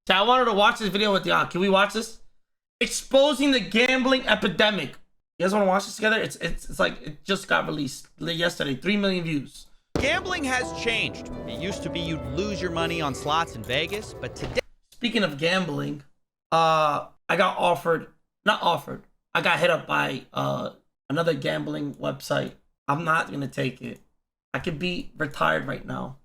So I wanted to watch this video with y'all. Can we watch this? Exposing the gambling epidemic. You guys want to watch this together? It's like it just got released yesterday. 3 million views. Gambling has changed. It used to be you'd lose your money on slots in Vegas, but today... Speaking of gambling, I got I got hit up by another gambling website. I'm not going to take it. I could be retired right now.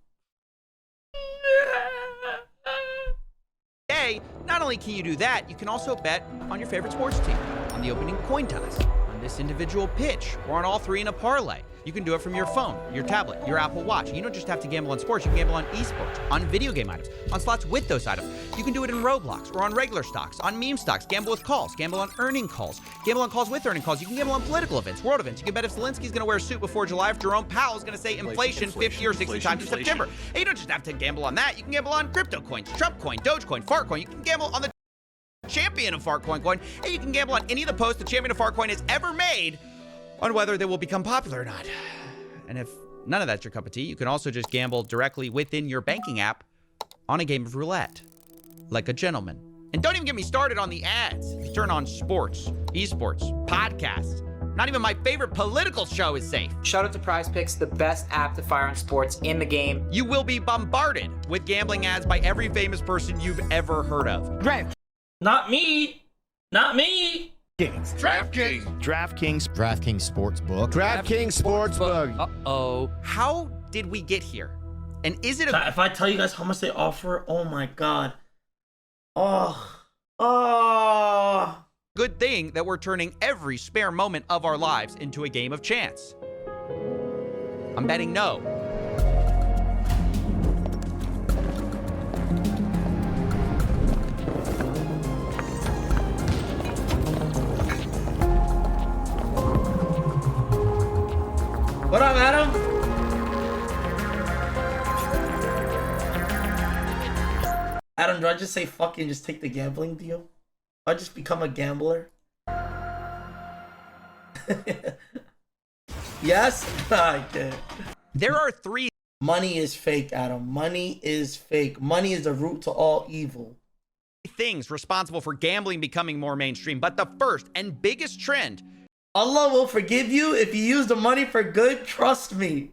Not only can you do that, you can also bet on your favorite sports team, on the opening coin toss, on this individual pitch, or on all three in a parlay. You can do it from your phone, your tablet, your Apple Watch. You don't just have to gamble on sports, you can gamble on esports, on video game items, on slots with those items. You can do it in Roblox, or on regular stocks, on meme stocks, gamble with calls, gamble on earning calls, gamble on calls with earning calls. You can gamble on political events, world events. You can bet if Zelensky's gonna wear a suit before July, if Jerome Powell's gonna say inflation 50 or 60 times in September. And you don't just have to gamble on that, you can gamble on crypto coins, Trump coin, Dogecoin, Fartcoin. You can gamble on the champion of Fartcoin coin, and you can gamble on any of the posts the champion of Fartcoin has ever made on whether they will become popular or not. And if none of that's your cup of tea, you can also just gamble directly within your banking app on a game of roulette, like a gentleman. And don't even get me started on the ads. If you turn on sports, esports, podcasts, not even my favorite political show is safe. Shout out to Prize Picks, the best app to fire on sports in the game. You will be bombarded with gambling ads by every famous person you've ever heard of. Not me. Not me. DraftKings Sportsbook. DraftKings Sportsbook. Uh-oh. How did we get here? And is it a... If I tell you guys how much they offer, oh my God. good thing that we're turning every spare moment of our lives into a game of chance? I'm betting no. What up, Adam? Adam, do I just say fuck you and just take the gambling deal? Do I just become a gambler? Yes? I can't. There are three Money is fake, Adam. Money is fake. Money is the root to all evil. things responsible for gambling becoming more mainstream, but the first and biggest trend... Allah will forgive you if you use the money for good, trust me.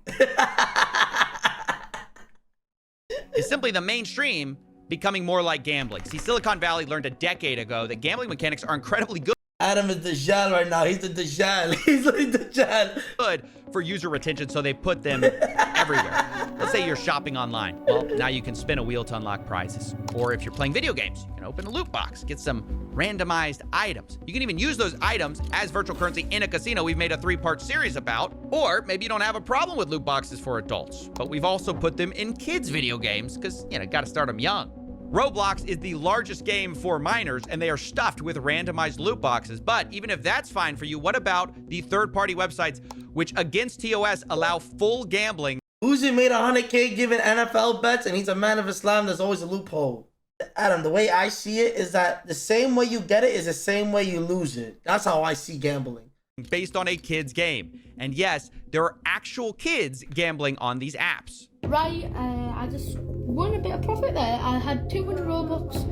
is simply the mainstream becoming more like gambling. See, Silicon Valley learned a decade ago that gambling mechanics are incredibly good. Adam is Dajjal right now. He's the Dajjal. He's like Dajjal. Good for user retention, so they put them everywhere. Let's say you're shopping online. Well, now you can spin a wheel to unlock prizes. Or if you're playing video games, you can open a loot box, get some randomized items. You can even use those items as virtual currency in a casino we've made a 3-part series about. Or maybe you don't have a problem with loot boxes for adults, but we've also put them in kids' video games because, you know, gotta start them young. Roblox is the largest game for minors, and they are stuffed with randomized loot boxes. But even if that's fine for you, what about the third-party websites which, against TOS, allow full gambling? Uzi made 100K giving NFL bets, and he's a man of Islam. There's always a loophole. Adam, the way I see it is that the same way you get it is the same way you lose it. That's how I see gambling. Based on a kid's game. And yes, there are actual kids gambling on these apps. Right, I just won a bit of profit there. I had 200 Robux.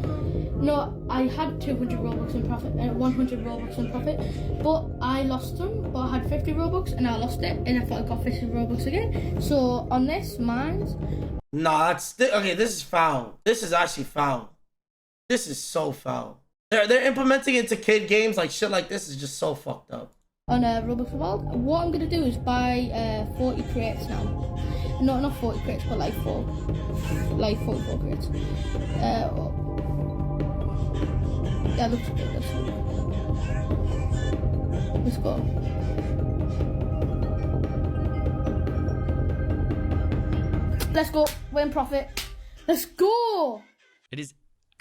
No, I had 200 Robux in profit, 100 Robux in profit, but I lost them. But I had 50 Robux and I lost it, and I thought I got 50 Robux again. So on this, mine's... Nah, okay, this is foul. This is actually foul. This is so foul. They're implementing it into kid games, like shit like this is just so fucked up. On Robux World, what I'm gonna do is buy 40 crates now. No, not 40 crates, but like 44 crates. Yeah, looks good. Let's go. Let's go. We're in profit. Let's go. It is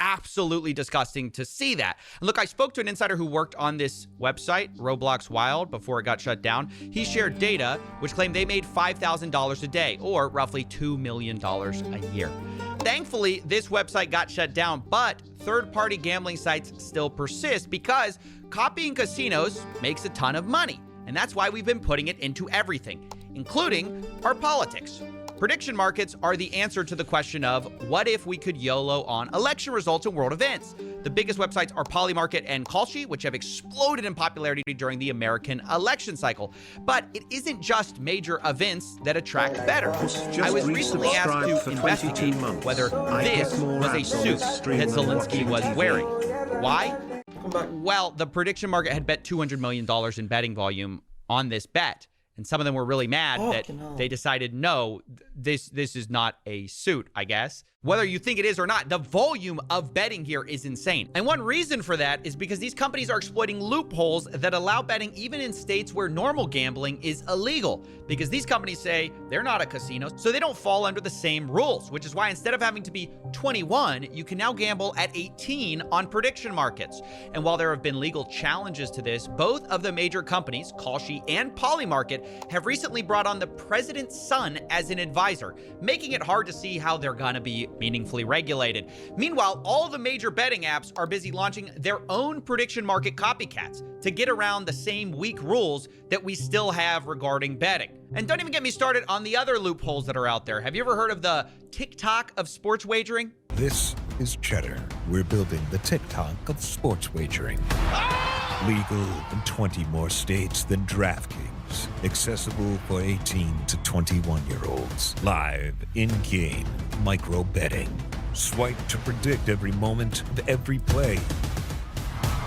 absolutely disgusting to see that. And look, I spoke to an insider who worked on this website, Roblox Wild, before it got shut down. He shared data which claimed they made $5,000 a day, or roughly $2 million a year. Thankfully, this website got shut down, but third-party gambling sites still persist because copying casinos makes a ton of money. And that's why we've been putting it into everything, including our politics. Prediction markets are the answer to the question of what if we could YOLO on election results and world events. The biggest websites are Polymarket and Kalshi, which have exploded in popularity during the American election cycle. But it isn't just major events that attract bettors. I was recently asked to investigate whether this was a suit that Zelensky was wearing. Why? Well, the prediction market had bet $200 million in betting volume on this bet. And some of them were really mad that they decided, no, this is not a suit, I guess. Whether you think it is or not, the volume of betting here is insane. And one reason for that is because these companies are exploiting loopholes that allow betting even in states where normal gambling is illegal. Because these companies say they're not a casino, so they don't fall under the same rules, which is why instead of having to be 21, you can now gamble at 18 on prediction markets. And while there have been legal challenges to this, both of the major companies, Kalshi and Polymarket, have recently brought on the president's son as an advisor, making it hard to see how they're gonna be meaningfully regulated. Meanwhile, all the major betting apps are busy launching their own prediction market copycats to get around the same weak rules that we still have regarding betting. And don't even get me started on the other loopholes that are out there. Have you ever heard of the TikTok of sports wagering? This is Cheddar. We're building the TikTok of sports wagering. Legal in 20 more states than DraftKings. Accessible for 18 to 21-year-olds. Live, in-game, micro betting. Swipe to predict every moment of every play.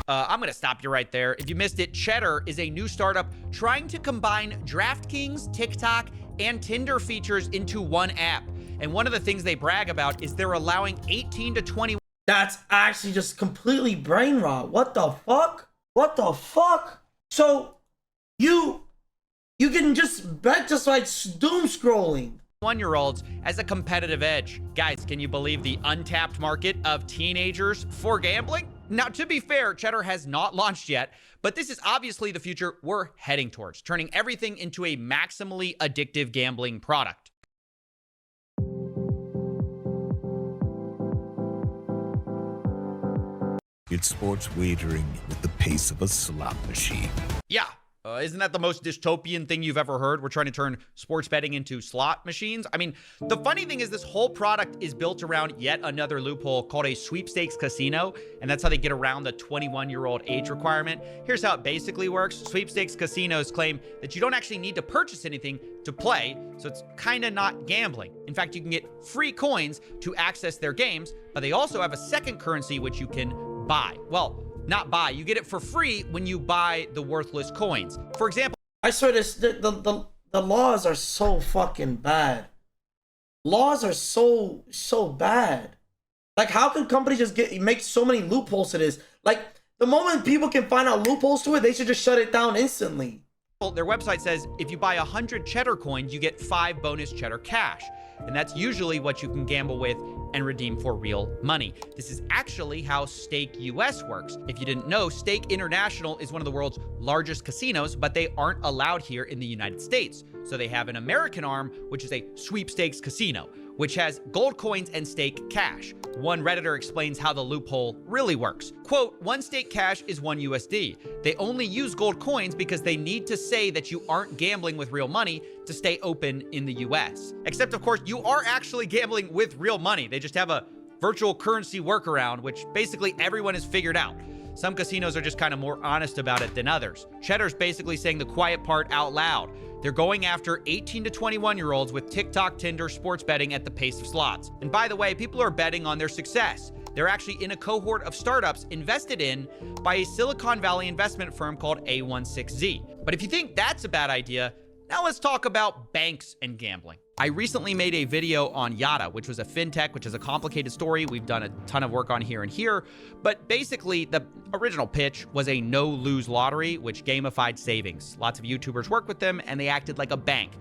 I'm going to stop you right there. If you missed it, Cheddar is a new startup trying to combine DraftKings, TikTok, and Tinder features into one app. And one of the things they brag about is they're allowing 18 to 20. That's actually just completely brain rot. What the fuck? What the fuck? So you can just bet just like doom scrolling. 1-year-olds as a competitive edge. Guys, can you believe the untapped market of teenagers for gambling? Now, to be fair, Cheddar has not launched yet, but this is obviously the future we're heading towards, turning everything into a maximally addictive gambling product. It's sports wagering with the pace of a slot machine. Yeah. Isn't that the most dystopian thing you've ever heard? We're trying to turn sports betting into slot machines. I mean, the funny thing is this whole product is built around yet another loophole called a sweepstakes casino, and that's how they get around the 21-year-old age requirement. Here's how it basically works. Sweepstakes casinos claim that you don't actually need to purchase anything to play, so it's kind of not gambling. In fact, you can get free coins to access their games, but they also have a second currency which you can buy. Well, not buy. You get it for free when you buy the worthless coins. For example, I swear this the laws are so fucking bad. Laws are so bad. Like, how can companies just make so many loopholes to this? Like, the moment people can find out loopholes to it, they should just shut it down instantly. their website says if you buy 100 cheddar coins, you get 5 bonus cheddar cash. And that's usually what you can gamble with and redeem for real money. This is actually how Stake US works. If you didn't know, Stake International is one of the world's largest casinos, but they aren't allowed here in the United States. So they have an American arm, which is a sweepstakes casino, which has gold coins and stake cash. One Redditor explains how the loophole really works. Quote, 1 stake cash is 1 USD. They only use gold coins because they need to say that you aren't gambling with real money to stay open in the US. Except, of course, you are actually gambling with real money. They just have a virtual currency workaround, which basically everyone has figured out. Some casinos are just kind of more honest about it than others. Cheddar's basically saying the quiet part out loud. They're going after 18 to 21-year-olds with TikTok, Tinder, sports betting at the pace of slots. And by the way, people are betting on their success. They're actually in a cohort of startups invested in by a Silicon Valley investment firm called A16Z. But if you think that's a bad idea, now let's talk about banks and gambling. I recently made a video on Yada, which was a fintech, which is a complicated story. We've done a ton of work on here and here. But basically, the original pitch was a no-lose lottery, which gamified savings. Lots of YouTubers worked with them, and they acted like a bank,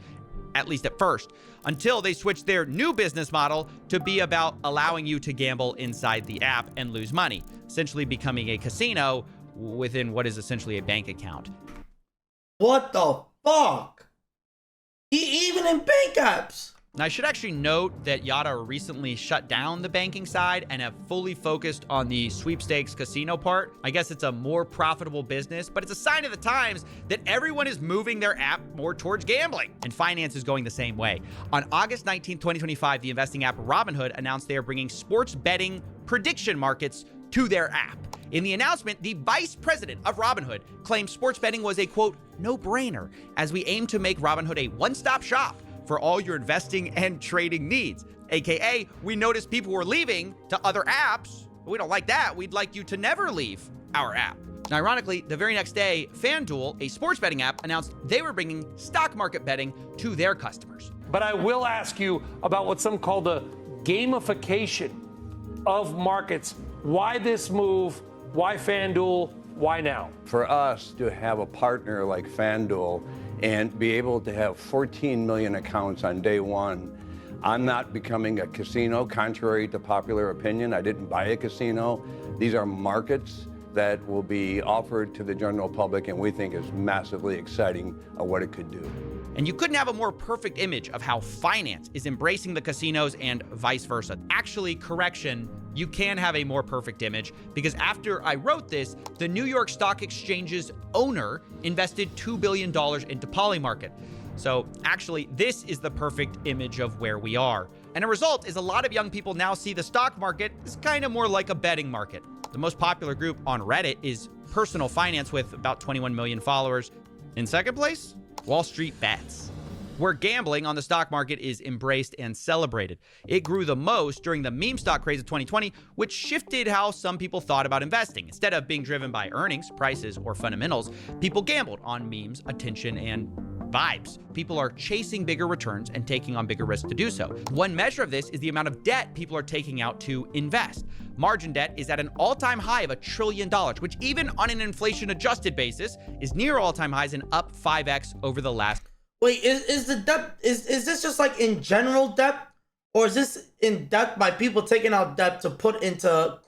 at least at first, until they switched their new business model to be about allowing you to gamble inside the app and lose money, essentially becoming a casino within what is essentially a bank account. What the fuck? Even in bank apps. Now, I should actually note that Yada recently shut down the banking side and have fully focused on the sweepstakes casino part. I guess it's a more profitable business, but it's a sign of the times that everyone is moving their app more towards gambling, and finance is going the same way. On August 19, 2025, the investing app Robinhood announced they are bringing sports betting prediction markets to their app. In the announcement, the vice president of Robinhood claimed sports betting was a, quote, no-brainer, as we aim to make Robinhood a one-stop shop for all your investing and trading needs. AKA, we noticed people were leaving to other apps. We don't like that. We'd like you to never leave our app. Now, ironically, the very next day, FanDuel, a sports betting app, announced they were bringing stock market betting to their customers. But I will ask you about what some call the gamification of markets. Why this move? Why FanDuel? Why now? For us to have a partner like FanDuel and be able to have 14 million accounts on day one, I'm not becoming a casino, contrary to popular opinion. I didn't buy a casino. These are markets that will be offered to the general public, and we think is massively exciting of what it could do. And you couldn't have a more perfect image of how finance is embracing the casinos and vice versa. Actually, correction, you can have a more perfect image, because after I wrote this, the New York Stock Exchange's owner invested $2 billion into Polymarket. So actually, this is the perfect image of where we are. And a result is a lot of young people now see the stock market as kind of more like a betting market. The most popular group on Reddit is personal finance with about 21 million followers. In second place, Wall Street Bets, where gambling on the stock market is embraced and celebrated. It grew the most during the meme stock craze of 2020, which shifted how some people thought about investing. Instead of being driven by earnings, prices, or fundamentals, people gambled on memes, attention, and vibes. People are chasing bigger returns and taking on bigger risks to do so. One measure of this is the amount of debt people are taking out to invest. Margin debt is at an all-time high of $1 trillion, which even on an inflation-adjusted basis is near all-time highs and up 5x over the last. Wait, is the debt, is this just like in general debt, or is this in debt by people taking out debt to put into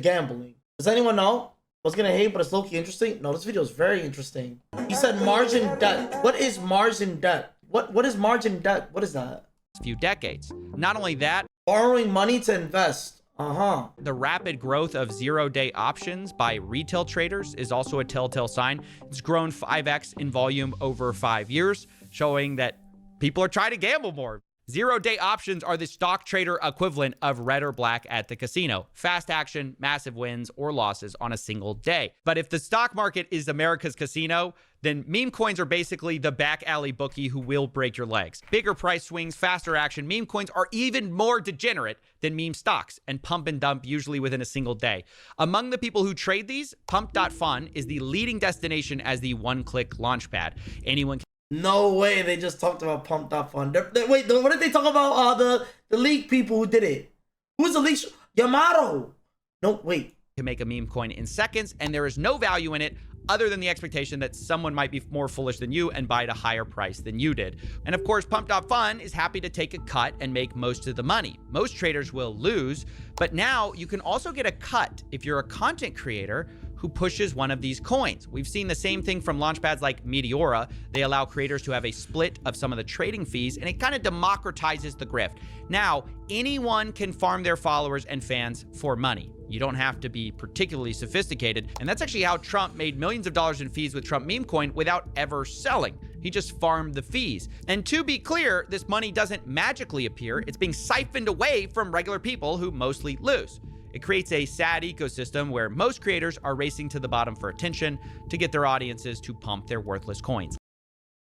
gambling? Does anyone know? I was gonna hate, but it's low-key interesting. No, this video is very interesting. He said margin debt. What is margin debt? What is margin debt? What is that? Few decades. Not only that, Borrowing money to invest. the rapid growth of zero-day options by retail traders is also a telltale sign. It's grown 5x in volume over 5 years, showing that people are trying to gamble more. Zero-day options are the stock trader equivalent of red or black at the casino. Fast action, massive wins or losses on a single day. But if the stock market is America's casino, then meme coins are basically the back alley bookie who will break your legs. Bigger price swings, faster action. Meme coins are even more degenerate than meme stocks and pump and dump usually within a single day. Among the people who trade these, Pump.fun is the leading destination as the one-click launchpad. Anyone can No way, they just talked about Pump.fun. Wait, what did they talk about? The league people who did it. Who's the league? Yamato. No, wait. make a meme coin in seconds, and there is no value in it other than the expectation that someone might be more foolish than you and buy at a higher price than you did. And of course, Pump.fun is happy to take a cut and make most of the money. Most traders will lose, but now you can also get a cut if you're a content creator who pushes one of these coins. We've seen the same thing from launchpads like Meteora. They allow creators to have a split of some of the trading fees, and it kind of democratizes the grift. Now, anyone can farm their followers and fans for money. You don't have to be particularly sophisticated, and that's actually how Trump made millions of dollars in fees with Trump meme coin without ever selling. He just farmed the fees. And to be clear, this money doesn't magically appear. It's being siphoned away from regular people who mostly lose. It creates a sad ecosystem where most creators are racing to the bottom for attention to get their audiences to pump their worthless coins.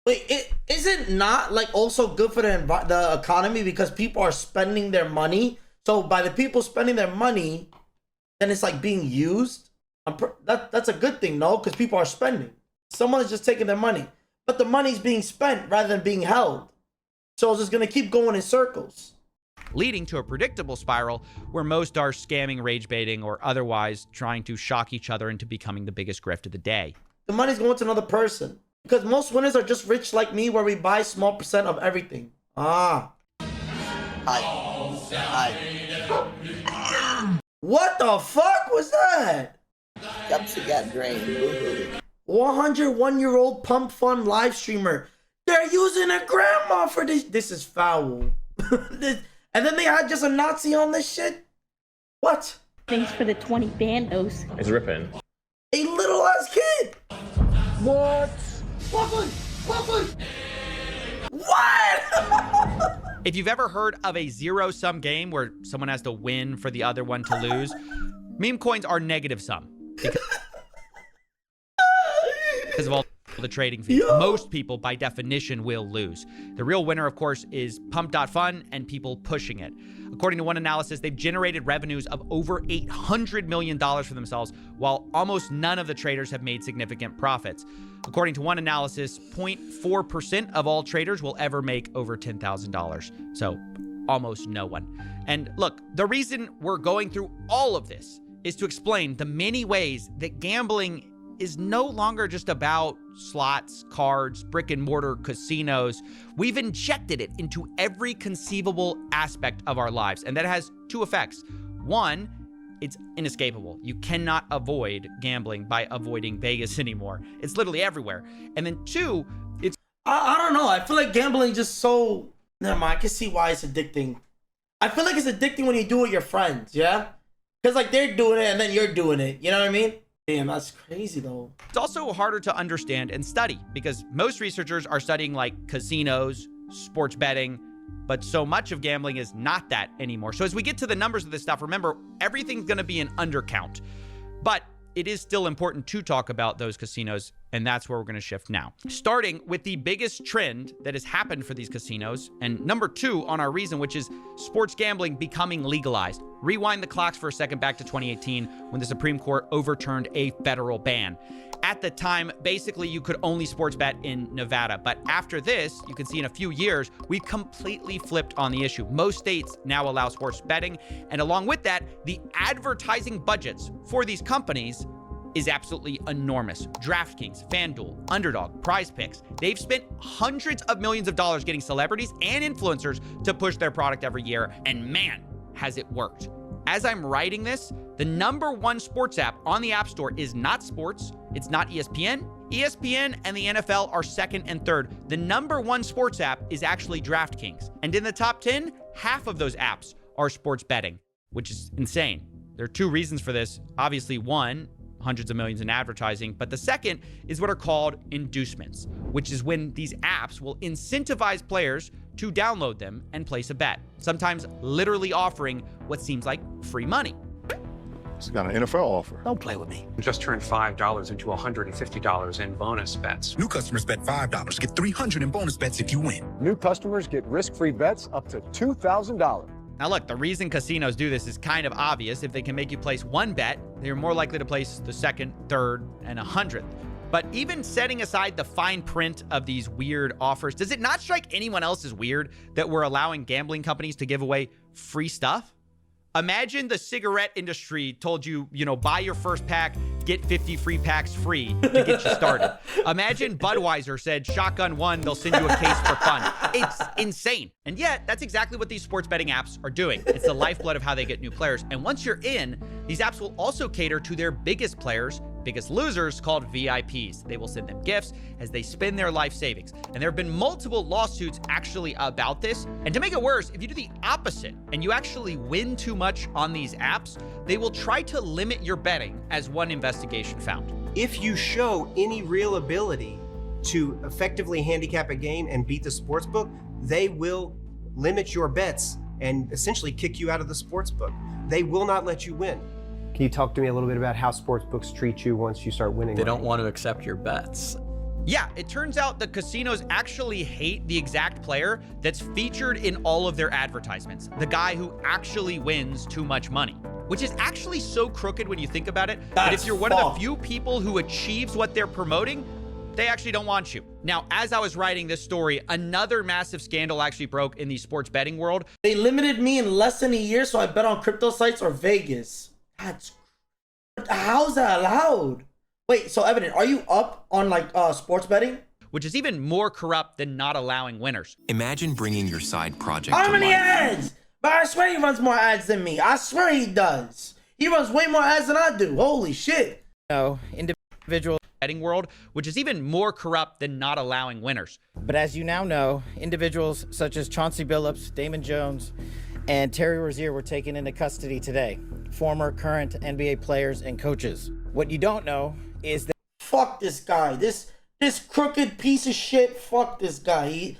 Wait, is it not like also good for the economy because people are spending their money? So by the people spending their money, then it's like being used. That's a good thing, no? Because people are spending. Someone is just taking their money, but the money's being spent rather than being held. So it's just gonna keep going in circles, leading to a predictable spiral where most are scamming, rage baiting, or otherwise trying to shock each other into becoming the biggest grift of the day. The money's going to another person because most winners are just rich like me, where we buy small percent of everything. What the fuck was that? Yep, she got drained. 101-year-old Pump Fun live streamer They're using a grandma for this. This is foul. And then they had just a Nazi on this shit? What? Thanks for the 20 bandos. It's ripping. A little ass kid. What? What? If you've ever heard of a zero-sum game where someone has to win for the other one to lose, meme coins are negative sum. Because of all the trading fees. Yo. Most people, by definition, will lose. The real winner, of course, is Pump.Fun and people pushing it. According to one analysis, they've generated revenues of over $800 million for themselves, while almost none of the traders have made significant profits. According to one analysis, 0.4% of all traders will ever make over $10,000. So almost no one. And look, the reason we're going through all of this is to explain the many ways that gambling is no longer just about slots, cards, brick and mortar casinos. We've injected it into every conceivable aspect of our lives. And that has two effects. One, it's inescapable. You cannot avoid gambling by avoiding Vegas anymore. It's literally everywhere. And then two, it's... I don't know. I feel like gambling just so... Never mind. I can see why it's addicting. I feel like it's addicting when you do it with your friends, yeah? Because like they're doing it and then you're doing it. You know what I mean? Damn, that's crazy though. It's also harder to understand and study because most researchers are studying like casinos, sports betting, but so much of gambling is not that anymore. So as we get to the numbers of this stuff, remember, everything's going to be an undercount. But it is still important to talk about those casinos, and that's where we're going to shift now. Starting with the biggest trend that has happened for these casinos, and number 2 on our reason, which is sports gambling becoming legalized. Rewind the clocks for a second back to 2018 when the Supreme Court overturned a federal ban. At the time, basically, you could only sports bet in Nevada. But after this, you can see in a few years, we've completely flipped on the issue. Most states now allow sports betting. And along with that, the advertising budgets for these companies is absolutely enormous. DraftKings, FanDuel, Underdog, Prize Picks, they've spent hundreds of millions of dollars getting celebrities and influencers to push their product every year. And man, has it worked. As I'm writing this, the #1 sports app on the App Store is not sports. It's not ESPN. ESPN and the NFL are second and third. The #1 sports app is actually DraftKings. And in the top 10, half of those apps are sports betting, which is insane. There are two reasons for this. Obviously, one, hundreds of millions in advertising, but the second is what are called inducements, which is when these apps will incentivize players to download them and place a bet, sometimes literally offering what seems like free money. It's got an NFL offer. Don't play with me. Just turned $5 into $150 in bonus bets. New customers bet $5, get $300 in bonus bets if you win. New customers get risk-free bets up to $2,000. Now look, the reason casinos do this is kind of obvious. If they can make you place one bet, they're more likely to place the second, third, and 100th. But even setting aside the fine print of these weird offers, does it not strike anyone else as weird that we're allowing gambling companies to give away free stuff? Imagine the cigarette industry told you, buy your first pack, get 50 free packs free to get you started. Imagine Budweiser said, shotgun one, they'll send you a case for fun. It's insane. And yet, that's exactly what these sports betting apps are doing. It's the lifeblood of how they get new players. And once you're in, these apps will also cater to their biggest players, biggest losers, called VIPs. They will send them gifts as they spend their life savings. And there have been multiple lawsuits actually about this. And to make it worse, if you do the opposite and you actually win too much on these apps, they will try to limit your betting, as one investigation found. If you show any real ability to effectively handicap a game and beat the sportsbook, they will limit your bets and essentially kick you out of the sportsbook. They will not let you win. Can you talk to me a little bit about how sportsbooks treat you once you start winning? They don't want to accept your bets. Yeah, it turns out the casinos actually hate the exact player that's featured in all of their advertisements, the guy who actually wins too much money, which is actually so crooked when you think about it. But if you're one of the few people who achieves what they're promoting, they actually don't want you. Now, as I was writing this story, another massive scandal actually broke in the sports betting world. They limited me in less than a year, so I bet on crypto sites or Vegas. How's that allowed? Wait, so Evan, are you up on sports betting? Which is even more corrupt than not allowing winners. Imagine bringing your side project How to many life. ads? But I swear he runs more ads than me. I swear he does. He runs way more ads than I do. Holy shit. No, individual betting world, which is even more corrupt than not allowing winners. But as you now know, individuals such as Chauncey Billups, Damon Jones, and Terry Rozier were taken into custody today. Former, current NBA players and coaches. What you don't know is that... Fuck this guy. This crooked piece of shit. Fuck this guy.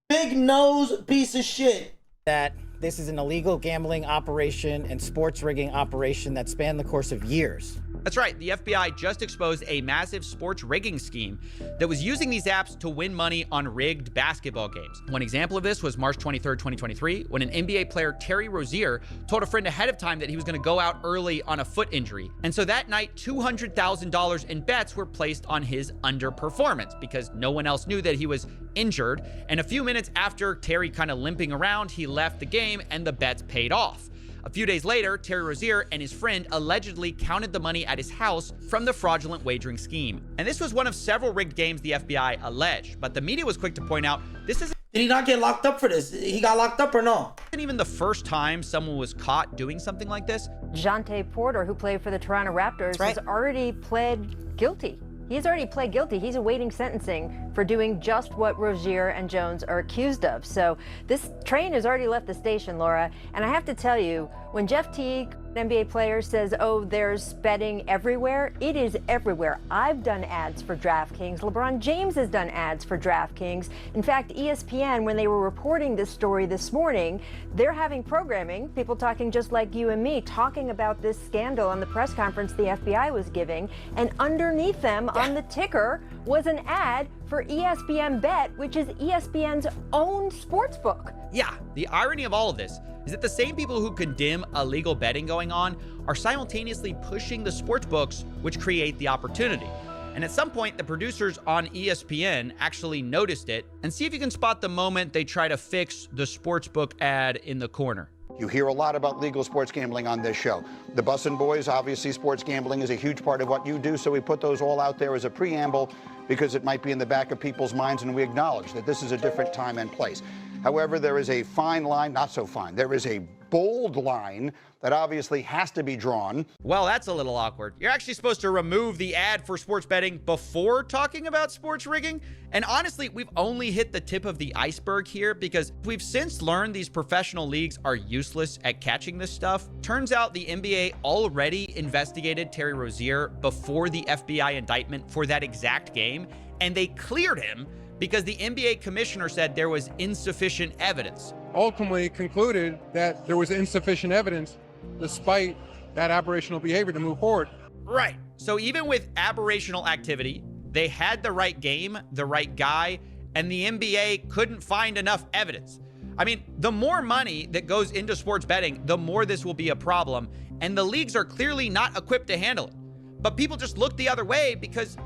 Big nose piece of shit. That this is an illegal gambling operation and sports rigging operation that spanned the course of years. That's right. The FBI just exposed a massive sports rigging scheme that was using these apps to win money on rigged basketball games. One example of this was March 23rd, 2023, when an NBA player, Terry Rozier, told a friend ahead of time that he was going to go out early on a foot injury. And so that night, $200,000 in bets were placed on his underperformance because no one else knew that he was injured. And a few minutes after Terry kind of limping around, he left the game and the bets paid off. A few days later, Terry Rozier and his friend allegedly counted the money at his house from the fraudulent wagering scheme. And this was one of several rigged games the FBI alleged, but the media was quick to point out this isn't... Did he not get locked up for this? He got locked up or no? Isn't even the first time someone was caught doing something like this. Jonte Porter, who played for the Toronto Raptors, has already pled guilty. He's already pled guilty. He's awaiting sentencing for doing just what Rozier and Jones are accused of. So this train has already left the station, Laura. And I have to tell you, when Jeff Teague, an NBA player, says, oh, there's betting everywhere, it is everywhere. I've done ads for DraftKings. LeBron James has done ads for DraftKings. In fact, ESPN, when they were reporting this story this morning, they're having programming, people talking just like you and me, talking about this scandal on the press conference the FBI was giving. And underneath them on the ticker was an ad for ESPN Bet, which is ESPN's own sportsbook. Yeah, the irony of all of this is that the same people who condemn illegal betting going on are simultaneously pushing the sports books, which create the opportunity. And at some point, the producers on ESPN actually noticed it. And see if you can spot the moment they try to fix the sportsbook ad in the corner. You hear a lot about legal sports gambling on this show. The Bussin' Boys, obviously sports gambling is a huge part of what you do, so we put those all out there as a preamble because it might be in the back of people's minds, and we acknowledge that this is a different time and place. However, there is a fine line, not so fine, there is a bold line that obviously has to be drawn. Well, that's a little awkward. You're actually supposed to remove the ad for sports betting before talking about sports rigging. And honestly, we've only hit the tip of the iceberg here because we've since learned these professional leagues are useless at catching this stuff. Turns out the NBA already investigated Terry Rozier before the FBI indictment for that exact game, and they cleared him because the NBA commissioner said there was insufficient evidence. Ultimately concluded that there was insufficient evidence despite that aberrational behavior to move forward. Right. So even with aberrational activity, they had the right game, the right guy, and the NBA couldn't find enough evidence. I mean, the more money that goes into sports betting, the more this will be a problem, and the leagues are clearly not equipped to handle it. But people just look the other way because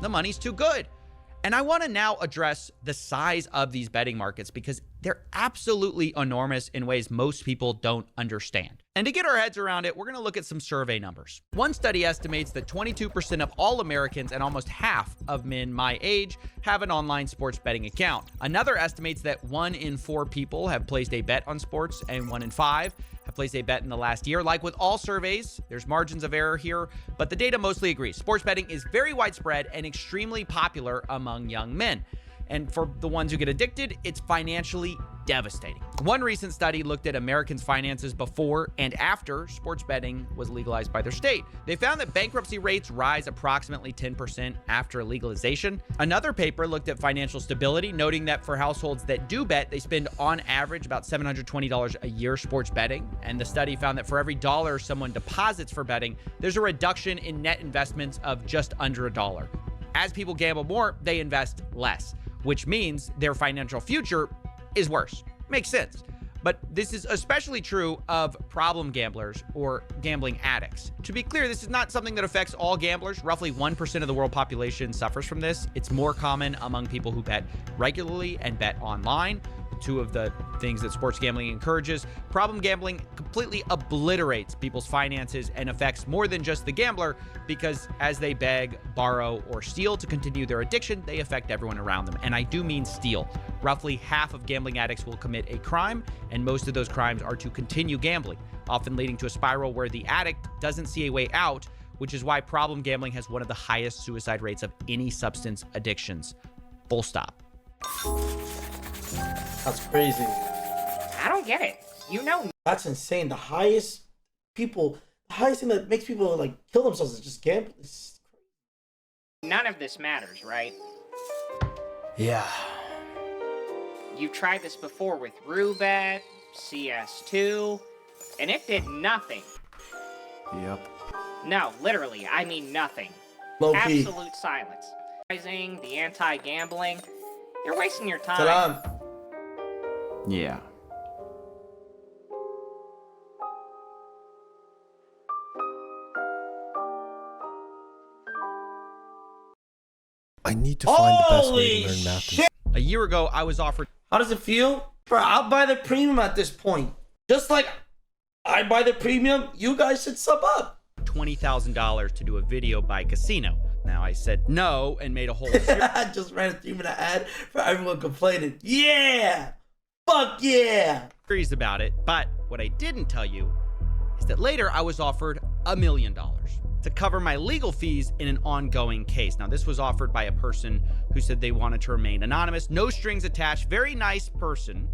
the money's too good. And I want to now address the size of these betting markets because they're absolutely enormous in ways most people don't understand. And to get our heads around it, we're going to look at some survey numbers. One study estimates that 22% of all Americans and almost half of men my age have an online sports betting account. Another estimates that 1 in 4 people have placed a bet on sports and 1 in 5 have placed a bet in the last year. Like with all surveys, there's margins of error here, but the data mostly agrees. Sports betting is very widespread and extremely popular among young men. And for the ones who get addicted, it's financially devastating. One recent study looked at Americans' finances before and after sports betting was legalized by their state. They found that bankruptcy rates rise approximately 10% after legalization. Another paper looked at financial stability, noting that for households that do bet, they spend on average about $720 a year sports betting. And the study found that for every dollar someone deposits for betting, there's a reduction in net investments of just under $1. As people gamble more, they invest less, which means their financial future is worse. Makes sense. But this is especially true of problem gamblers or gambling addicts. To be clear, this is not something that affects all gamblers. Roughly 1% of the world population suffers from this. It's more common among people who bet regularly and bet online, two of the things that sports gambling encourages. Problem gambling completely obliterates people's finances and affects more than just the gambler because as they beg, borrow, or steal to continue their addiction, they affect everyone around them. And I do mean steal. Roughly half of gambling addicts will commit a crime, and most of those crimes are to continue gambling, often leading to a spiral where the addict doesn't see a way out, which is why problem gambling has one of the highest suicide rates of any substance addictions. Full stop. That's crazy. I don't get it. You know. That's insane. The highest thing that makes people like kill themselves is just gambling. None of this matters, right? Yeah. You've tried this before with Roobet, CS2, and it did nothing. Yep. No, literally, I mean nothing. Low-key. Absolute silence. The anti-gambling, you're wasting your time. Ta-da. Yeah. I need to find the best way to learn math. Shit. A year ago, I was offered... How does it feel? Bro, I'll buy the premium at this point. Just like I buy the premium, you guys should sub up. $20,000 to do a video by casino. Now, I said no and made a whole series. I just ran a 3-minute ad for everyone complaining. Yeah! Fuck yeah! About it, but what I didn't tell you is that later I was offered $1 million to cover my legal fees in an ongoing case. Now, this was offered by a person who said they wanted to remain anonymous, no strings attached, very nice person.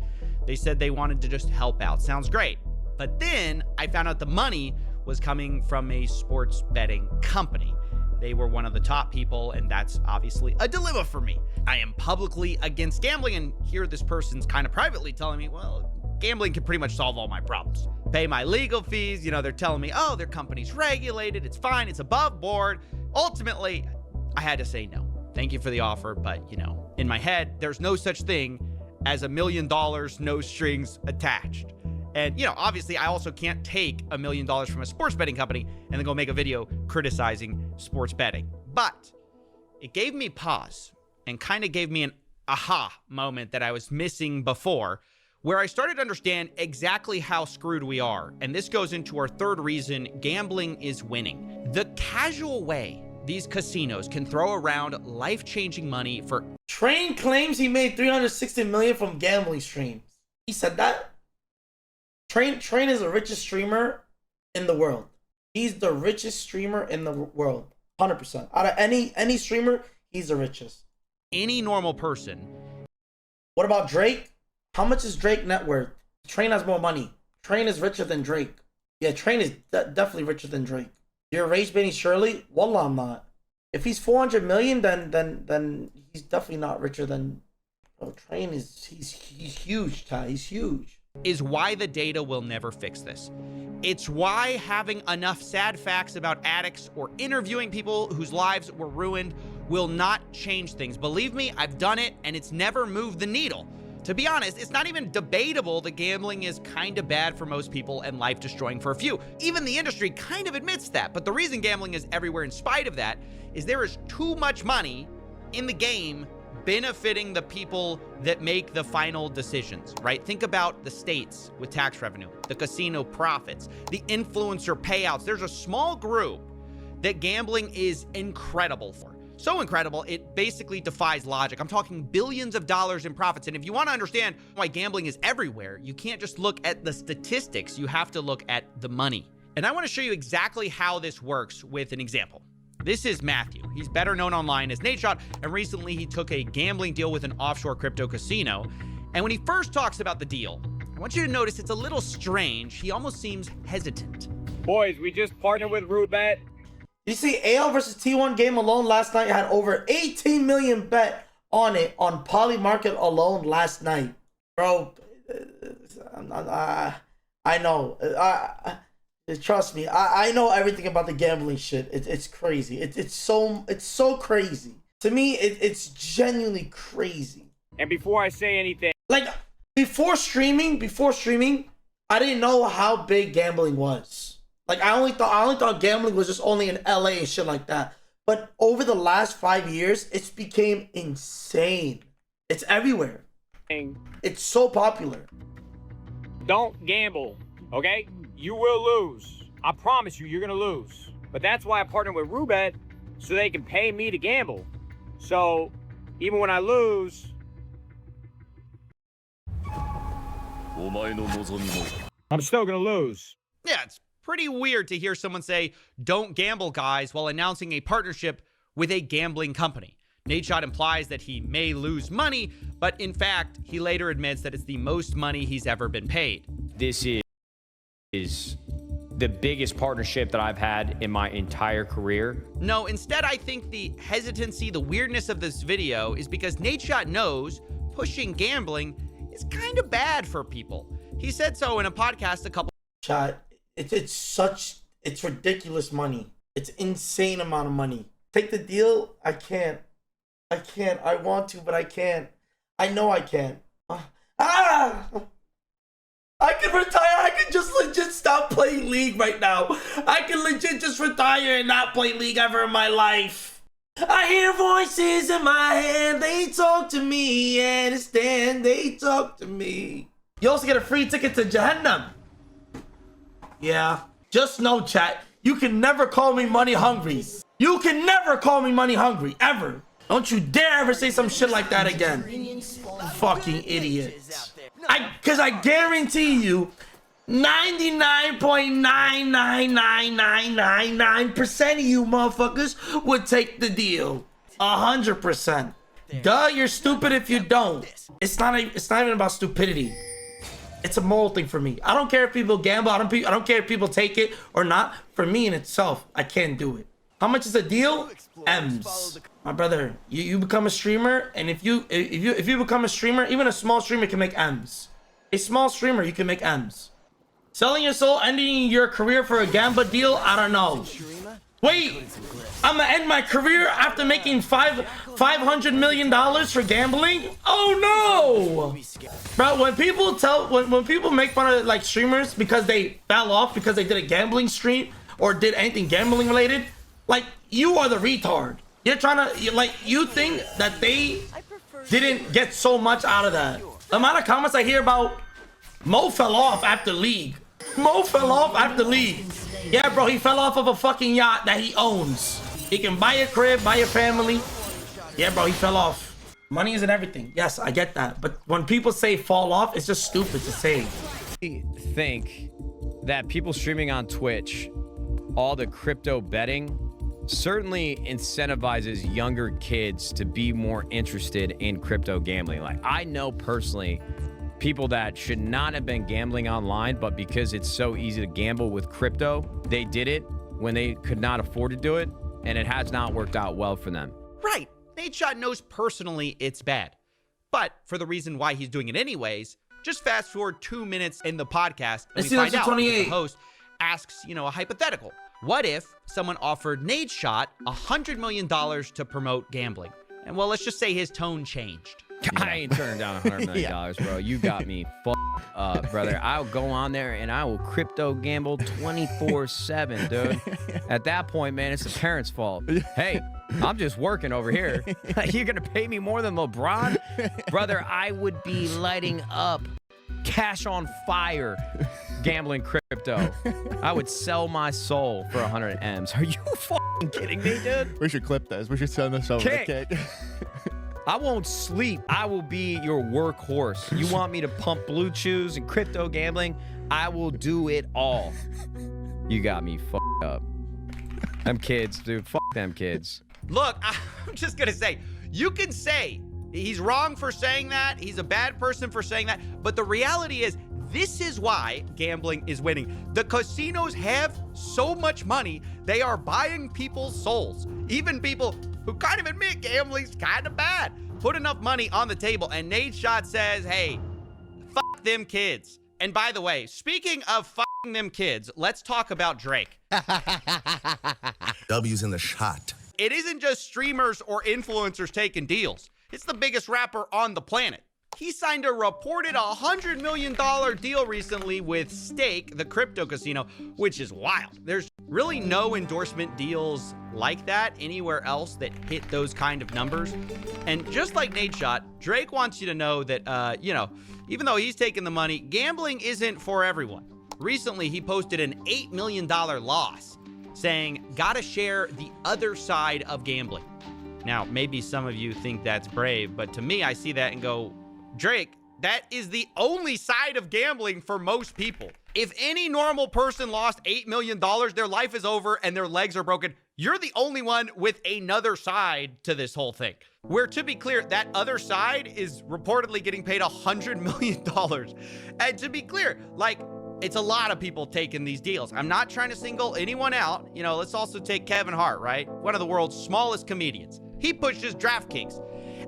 They said they wanted to just help out. Sounds great. But then I found out the money was coming from a sports betting company. They were one of the top people, and that's obviously a dilemma for me. I am publicly against gambling, and here this person's kind of privately telling me, well, gambling can pretty much solve all my problems. Pay my legal fees, they're telling me, oh, their company's regulated, it's fine, it's above board. Ultimately, I had to say no. Thank you for the offer, but, in my head, there's no such thing as $1 million, no strings attached. And, obviously, I also can't take $1 million from a sports betting company and then go make a video criticizing sports betting. But it gave me pause and kind of gave me an aha moment that I was missing before, where I started to understand exactly how screwed we are. And this goes into our third reason gambling is winning. The casual way these casinos can throw around life-changing money for... Train claims he made $360 million from gambling streams. He said that? Train is the richest streamer in the world. He's the richest streamer in the world. 100%. Out of any streamer, he's the richest. Any normal person. What about Drake? How much is Drake net worth? Train has more money. Train is richer than Drake. Yeah, Train is definitely richer than Drake. You're rage baiting Shirley? Wallah, I'm not. If he's 400 million, then he's definitely not richer than. Bro, Train is he's huge, Ty. He's huge. Is why the data will never fix this. It's why having enough sad facts about addicts or interviewing people whose lives were ruined will not change things. Believe me, I've done it, and it's never moved the needle. To be honest, it's not even debatable that gambling is kind of bad for most people and life-destroying for a few. Even the industry kind of admits that. But the reason gambling is everywhere in spite of that is there is too much money in the game benefiting the people that make the final decisions, right? Think about the states with tax revenue, the casino profits, the influencer payouts. There's a small group that gambling is incredible for. So incredible, it basically defies logic. I'm talking billions of dollars in profits. And if you want to understand why gambling is everywhere, you can't just look at the statistics. You have to look at the money. And I want to show you exactly how this works with an example. This is Matthew. He's better known online as Nadeshot, and recently he took a gambling deal with an offshore crypto casino. And when he first talks about the deal, I want you to notice it's a little strange. He almost seems hesitant. Boys, we just partnered with Rootbet. You see, AL versus T1 game alone last night had over 18 million bet on it on Poly Market alone last night. Bro, I know. Trust me, I know everything about the gambling shit. It's crazy. It's so crazy. To me, it's genuinely crazy. And before I say anything, like before streaming, I didn't know how big gambling was. Like I only thought gambling was just only in LA and shit like that. But over the last 5 years, it's became insane. It's everywhere. It's so popular. Don't gamble, okay? You will lose. I promise you, you're gonna lose. But that's why I partnered with Roobet, so they can pay me to gamble. So even when I lose, I'm still gonna lose. Yeah, it's Pretty weird to hear someone say, "Don't gamble, guys," while announcing a partnership with a gambling company. Nadeshot implies that he may lose money, but in fact, he later admits that it's the most money he's ever been paid. This is the biggest partnership that I've had in my entire career. No, instead, I think the hesitancy, the weirdness of this video is because Nadeshot knows pushing gambling is kind of bad for people. He said so in a podcast a couple. It's ridiculous money. It's insane amount of money. Take the deal. I can't. I want to, but I can't. I know I can't. I could retire. I could just legit stop playing League right now. I could legit just retire and not play League ever in my life. I hear voices in my head. They talk to me. Understand? They talk to me. You also get a free ticket to Jahannam. Yeah. Just know, chat. You can never call me money hungry. You can never call me money hungry. Ever. Don't you dare ever say some shit like that again. Fucking idiot. Cause I guarantee you 99.99999% of you motherfuckers would take the deal. 100%. Duh, you're stupid if you don't. It's not even about stupidity. It's a moral thing for me. I don't care if people gamble. I don't care if people take it or not. For me in itself, I can't do it. How much is a deal? M's. My brother, you become a streamer, and if you become a streamer, even a small streamer can make M's. A small streamer, you can make M's. Selling your soul, ending your career for a gamba deal? I don't know. Wait, I'm gonna end my career after making $500 million for gambling? Oh no! Bro, when people make fun of like streamers because they fell off because they did a gambling stream or did anything gambling related, like, you are the retard. You're trying to, like, you think that they didn't get so much out of that. The amount of comments I hear about Mo fell off after League. Mo fell off after League. Yeah, bro, he fell off of a fucking yacht that he owns. He can buy a crib, buy a family. Yeah, bro, he fell off. Money isn't everything. Yes, I get that. But when people say fall off, it's just stupid to say. I think that people streaming on Twitch, all the crypto betting, certainly incentivizes younger kids to be more interested in crypto gambling. Like, I know personally people that should not have been gambling online, but because it's so easy to gamble with crypto, they did it when they could not afford to do it, and it has not worked out well for them. Right. Nadeshot knows personally it's bad. But for the reason why he's doing it anyways, just fast forward 2 minutes in the podcast and we find out the host asks, a hypothetical. What if someone offered Nadeshot $100 million to promote gambling? And well, let's just say his tone changed. I ain't turning down $100 million, bro. You got me fucked up, brother. I'll go on there and I will crypto gamble 24/7, dude. At that point, man, it's the parents' fault. Hey, I'm just working over here. You're gonna pay me more than LeBron? Brother, I would be lighting up, cash on fire, gambling crypto. I would sell my soul for 100 M's. Are you fucking kidding me, dude? We should clip this. We should send this over to Kick. I won't sleep. I will be your workhorse. You want me to pump blue chews and crypto gambling? I will do it all. You got me fucked up. Them kids, dude. Fuck them kids. Look, I'm just going to say, you can say he's wrong for saying that. He's a bad person for saying that. But the reality is, this is why gambling is winning. The casinos have so much money, they are buying people's souls. Even people who kind of admit gambling's kind of bad. Put enough money on the table, and Nadeshot says, hey, fuck them kids. And by the way, speaking of fucking them kids, let's talk about Drake. W's in the shot. It isn't just streamers or influencers taking deals. It's the biggest rapper on the planet. He signed a reported $100 million deal recently with Stake, the crypto casino, which is wild. There's really no endorsement deals like that anywhere else that hit those kind of numbers. And just like Nadeshot, Drake wants you to know that, even though he's taking the money, gambling isn't for everyone. Recently, he posted an $8 million loss, saying, gotta share the other side of gambling. Now, maybe some of you think that's brave, but to me, I see that and go, Drake, that is the only side of gambling for most people. If any normal person lost $8 million, their life is over and their legs are broken. You're the only one with another side to this whole thing. Where, to be clear, that other side is reportedly getting paid $100 million. And to be clear, like, it's a lot of people taking these deals. I'm not trying to single anyone out. You know, let's also take Kevin Hart, right? One of the world's smallest comedians. He pushes DraftKings.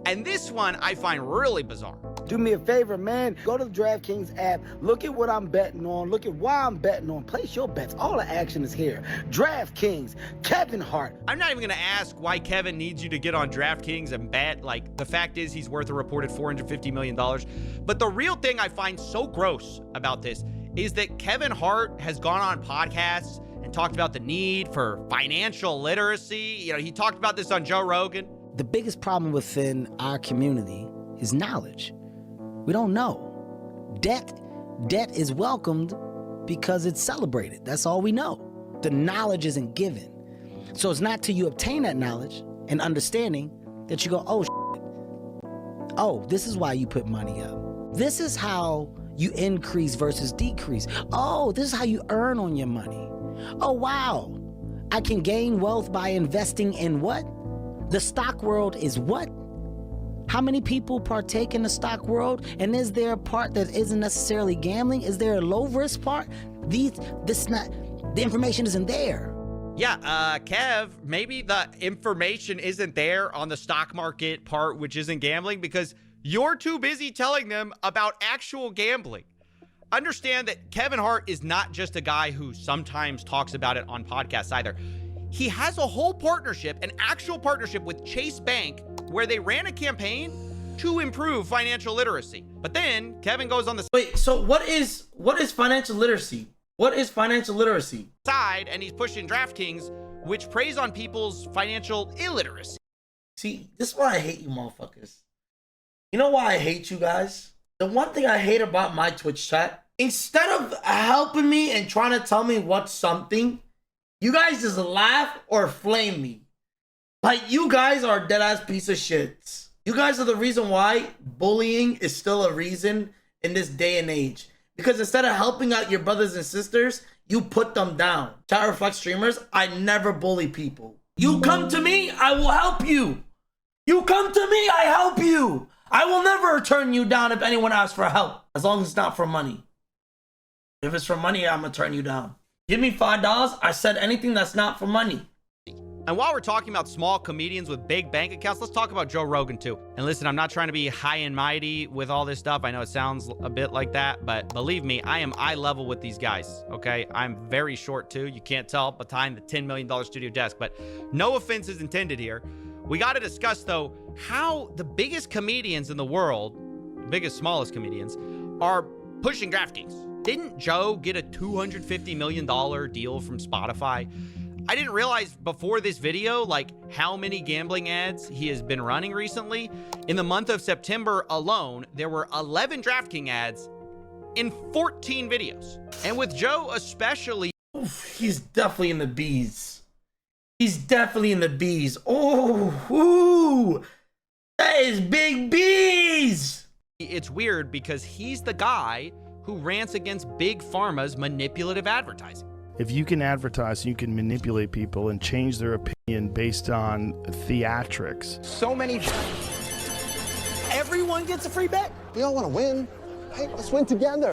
And this one I find really bizarre. Do me a favor, man. Go to the DraftKings app. Look at what I'm betting on. Look at why I'm betting on. Place your bets. All the action is here. DraftKings, Kevin Hart. I'm not even going to ask why Kevin needs you to get on DraftKings and bet. Like, the fact is he's worth a reported $450 million. But the real thing I find so gross about this is that Kevin Hart has gone on podcasts and talked about the need for financial literacy. You know, he talked about this on Joe Rogan. The biggest problem within our community is knowledge. We don't know. Debt is welcomed because it's celebrated. That's all we know. The knowledge isn't given. So it's not till you obtain that knowledge and understanding that you go, oh, shit. Oh, this is why you put money up. This is how you increase versus decrease. Oh, this is how you earn on your money. Oh, wow. I can gain wealth by investing in what? The stock world is what? How many people partake in the stock world? And is there a part that isn't necessarily gambling? Is there a low risk part? The information isn't there. Yeah, Kev, maybe the information isn't there on the stock market part, which isn't gambling, because you're too busy telling them about actual gambling. Understand that Kevin Hart is not just a guy who sometimes talks about it on podcasts either. He has a whole partnership, an actual partnership with Chase Bank, where they ran a campaign to improve financial literacy. But then Kevin goes on the Wait, so what is financial literacy? What is financial literacy? Side, and he's pushing DraftKings, which preys on people's financial illiteracy. See, this is why I hate you motherfuckers. You know why I hate you guys? The one thing I hate about my Twitch chat, instead of helping me and trying to tell me what's something, you guys just laugh or flame me. Like, you guys are a dead-ass piece of shit. You guys are the reason why bullying is still a reason in this day and age. Because instead of helping out your brothers and sisters, you put them down. Chat Reflect streamers, I never bully people. You come to me, I will help you. You come to me, I help you. I will never turn you down if anyone asks for help. As long as it's not for money. If it's for money, I'm gonna turn you down. Give me $5, I said anything that's not for money. And while we're talking about small comedians with big bank accounts, let's talk about Joe Rogan too. And listen, I'm not trying to be high and mighty with all this stuff. I know it sounds a bit like that, but believe me, I am eye level with these guys, okay? I'm very short too. You can't tell behind the $10 million studio desk, but no offense is intended here. We got to discuss, though, how the biggest comedians in the world, biggest, smallest comedians, are pushing DraftKings. Didn't Joe get a $250 million deal from Spotify? I didn't realize before this video, like, how many gambling ads he has been running recently. In the month of September alone, there were 11 DraftKings ads in 14 videos. And with Joe especially... Oof, he's definitely in the B's. He's definitely in the B's. Oh, ooh, that is big B's. It's weird because he's the guy who rants against Big Pharma's manipulative advertising. If you can advertise, you can manipulate people and change their opinion based on theatrics. So many. Everyone gets a free bet. We all want to win. Hey, let's win together.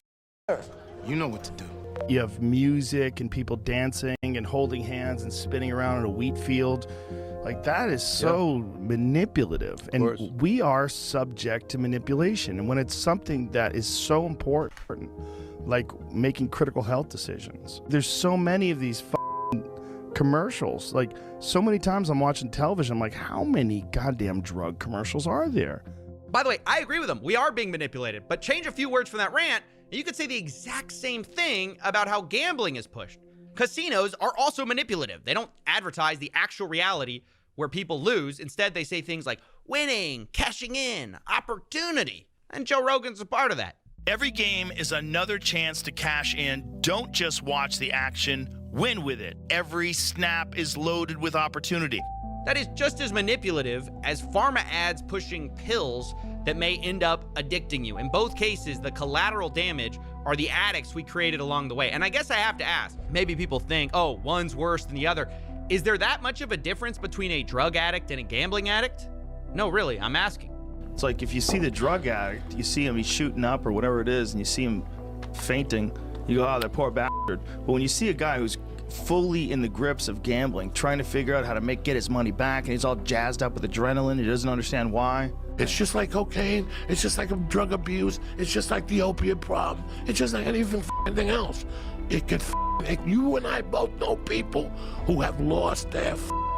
You know what to do. You have music and people dancing and holding hands and spinning around in a wheat field. Like, that is so manipulative. And we are subject to manipulation. And when it's something that is so important, like making critical health decisions, there's so many of these commercials. Like, so many times I'm watching television, I'm like, how many goddamn drug commercials are there? By the way, I agree with him. We are being manipulated. But change a few words from that rant, and you could say the exact same thing about how gambling is pushed. Casinos are also manipulative. They don't advertise the actual reality where people lose. Instead, they say things like winning, cashing in, opportunity. And Joe Rogan's a part of that. Every game is another chance to cash in. Don't just watch the action, Win with it. Every snap is loaded with opportunity. That is just as manipulative as pharma ads pushing pills that may end up addicting you. In both cases, the collateral damage are the addicts we created along the way. And I guess I have to ask, maybe people think, oh, one's worse than the other. Is there that much of a difference between a drug addict and a gambling addict? No, really, I'm asking. It's like if you see the drug addict, you see him, he's shooting up or whatever it is, and you see him fainting, you go, oh, that poor bastard. But when you see a guy who's fully in the grips of gambling, trying to figure out how to get his money back, and he's all jazzed up with adrenaline, he doesn't understand why. It's just like cocaine, it's just like drug abuse, it's just like the opiate problem, it's just like anything else. It could you and I both know people who have lost their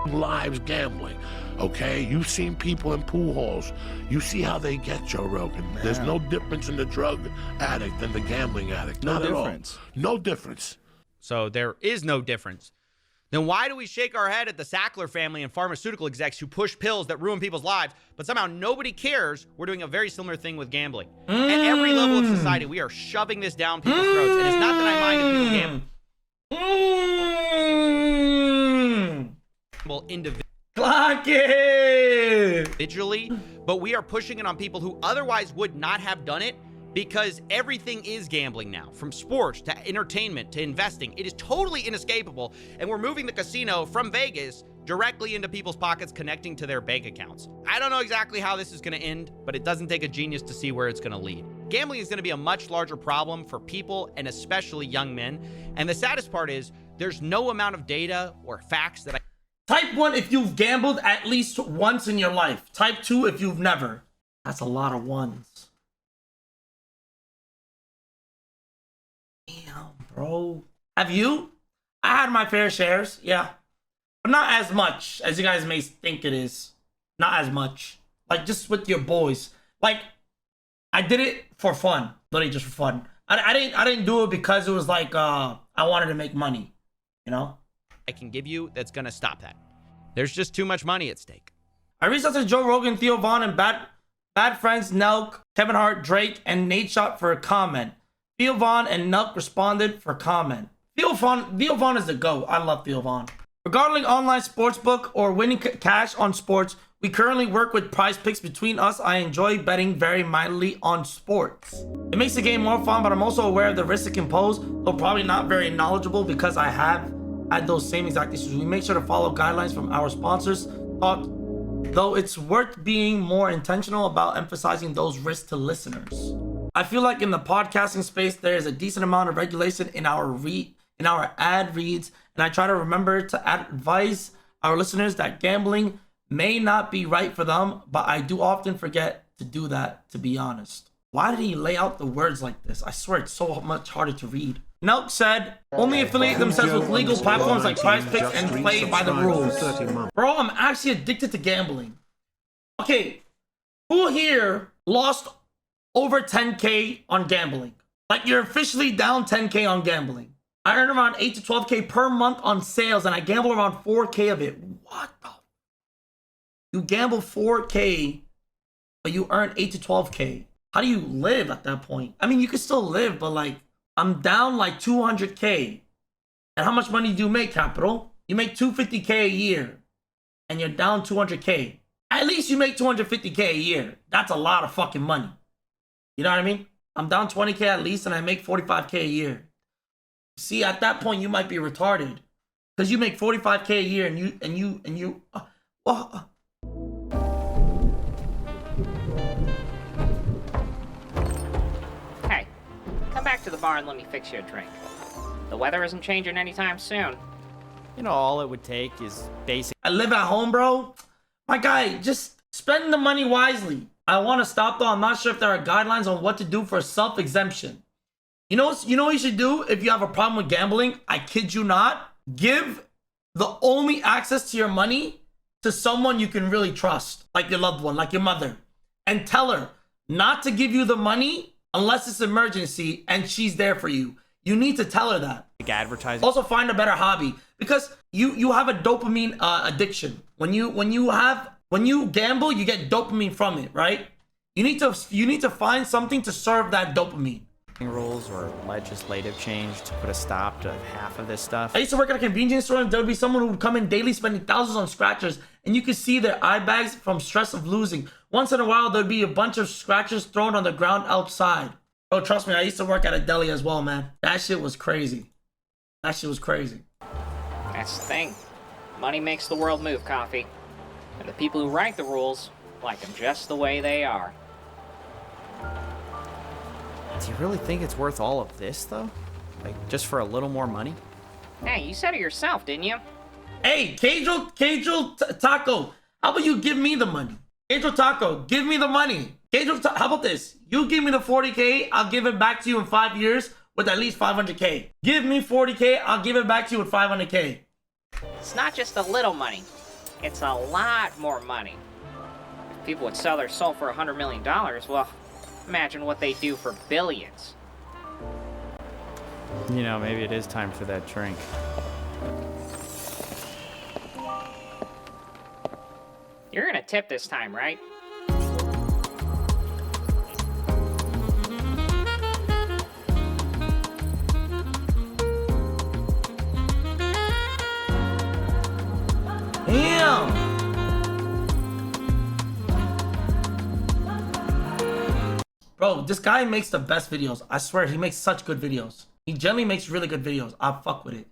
lives gambling, okay? You've seen people in pool halls. You see how they get, Joe Rogan. Man. There's no difference in the drug addict and the gambling addict. Not at all. No difference. So there is no difference. Then why do we shake our head at the Sackler family and pharmaceutical execs who push pills that ruin people's lives, but somehow nobody cares we're doing a very similar thing with gambling? At every level of society, we are shoving this down people's throats. And it's not that I mind if people gamble individually, but we are pushing it on people who otherwise would not have done it, because everything is gambling now, from sports to entertainment to investing. It is totally inescapable, and we're moving the casino from Vegas directly into people's pockets, connecting to their bank accounts. I don't know exactly how this is gonna end, but it doesn't take a genius to see where it's gonna lead. Gambling is gonna be a much larger problem for people, and especially young men. And the saddest part is, there's no amount of data or facts that Type 1 if you've gambled at least once in your life. Type 2 if you've never. That's a lot of ones. Damn, bro. Have you? I had my fair shares, yeah. But not as much as you guys may think it is. Not as much. Like, just with your boys. Like, I did it for fun. Literally just for fun. I didn't do it because it was like, I wanted to make money. You know? I can give you that's gonna stop that. There's just too much money at stake. I reached out to Joe Rogan, Theo Vaughn, and Bad Friends, Nelk, Kevin Hart, Drake, and Nate Shot for a comment. Theo Vaughn and Nelk responded for comment. Theo Vaughn is the GOAT. I love Theo Vaughn. Regarding online sportsbook or winning cash on sports, we currently work with Prize Picks. Between us, I enjoy betting very mightily on sports. It makes the game more fun, but I'm also aware of the risks it can pose, though probably not very knowledgeable because I have had those same exact issues. We make sure to follow guidelines from our sponsors, though it's worth being more intentional about emphasizing those risks to listeners. I feel like in the podcasting space, there is a decent amount of regulation in our ad reads, and I try to remember to advise our listeners that gambling may not be right for them, but I do often forget to do that, to be honest. Why did he lay out the words like this? I swear it's so much harder to read. Nelk said, only affiliate themselves with legal platforms like Prize Picks and play by the rules. Bro, I'm actually addicted to gambling. Okay, who here lost over 10K on gambling? Like, you're officially down 10K on gambling. I earn around 8 to 12K per month on sales, and I gamble around 4K of it. What the? You gamble 4K, but you earn 8 to 12K. How do you live at that point? I mean, you can still live, but like, I'm down like 200K. And how much money do you make, Capital? You make 250K a year, and you're down 200K. At least you make 250K a year. That's a lot of fucking money. You know what I mean? I'm down 20K at least, and I make 45K a year. See, at that point, you might be retarded, because you make 45K a year, and you. Hey, come back to the bar and let me fix you a drink. The weather isn't changing anytime soon. You know, all it would take is basic. I live at home, bro. My guy, just spend the money wisely. I want to stop, though. I'm not sure if there are guidelines on what to do for self-exemption. You know what you should do if you have a problem with gambling? I kid you not. Give the only access to your money to someone you can really trust, like your loved one, like your mother, and tell her not to give you the money unless it's emergency and she's there for you. You need to tell her that. Like advertising. Also, find a better hobby, because you have a dopamine addiction. When you gamble, you get dopamine from it, right? You need to find something to serve that dopamine. rules or legislative change to put a stop to half of this stuff. I used to work at a convenience store, and there would be someone who would come in daily spending thousands on scratchers, and you could see their eye bags from stress of losing. Once in a while, there'd be a bunch of scratchers thrown on the ground outside. Bro, trust me, I used to work at a deli as well, man. That shit was crazy. That shit was crazy. That's the thing. Money makes the world move, Coffee. And the people who write the rules like them just the way they are. Do you really think it's worth all of this, though? Like, just for a little more money? Hey, you said it yourself, didn't you? Hey, Taco, how about you give me the money? Taco, give me the money. How about this? You give me the 40K, I'll give it back to you in 5 years with at least 500K. Give me 40K, I'll give it back to you with 500K. It's not just a little money. It's a lot more money. If people would sell their soul for $100 million, well, imagine what they do for billions. You know, maybe it is time for that drink. You're gonna tip this time, right? Damn! Bro, this guy makes the best videos. I swear, he makes such good videos. He generally makes really good videos. I fuck with it.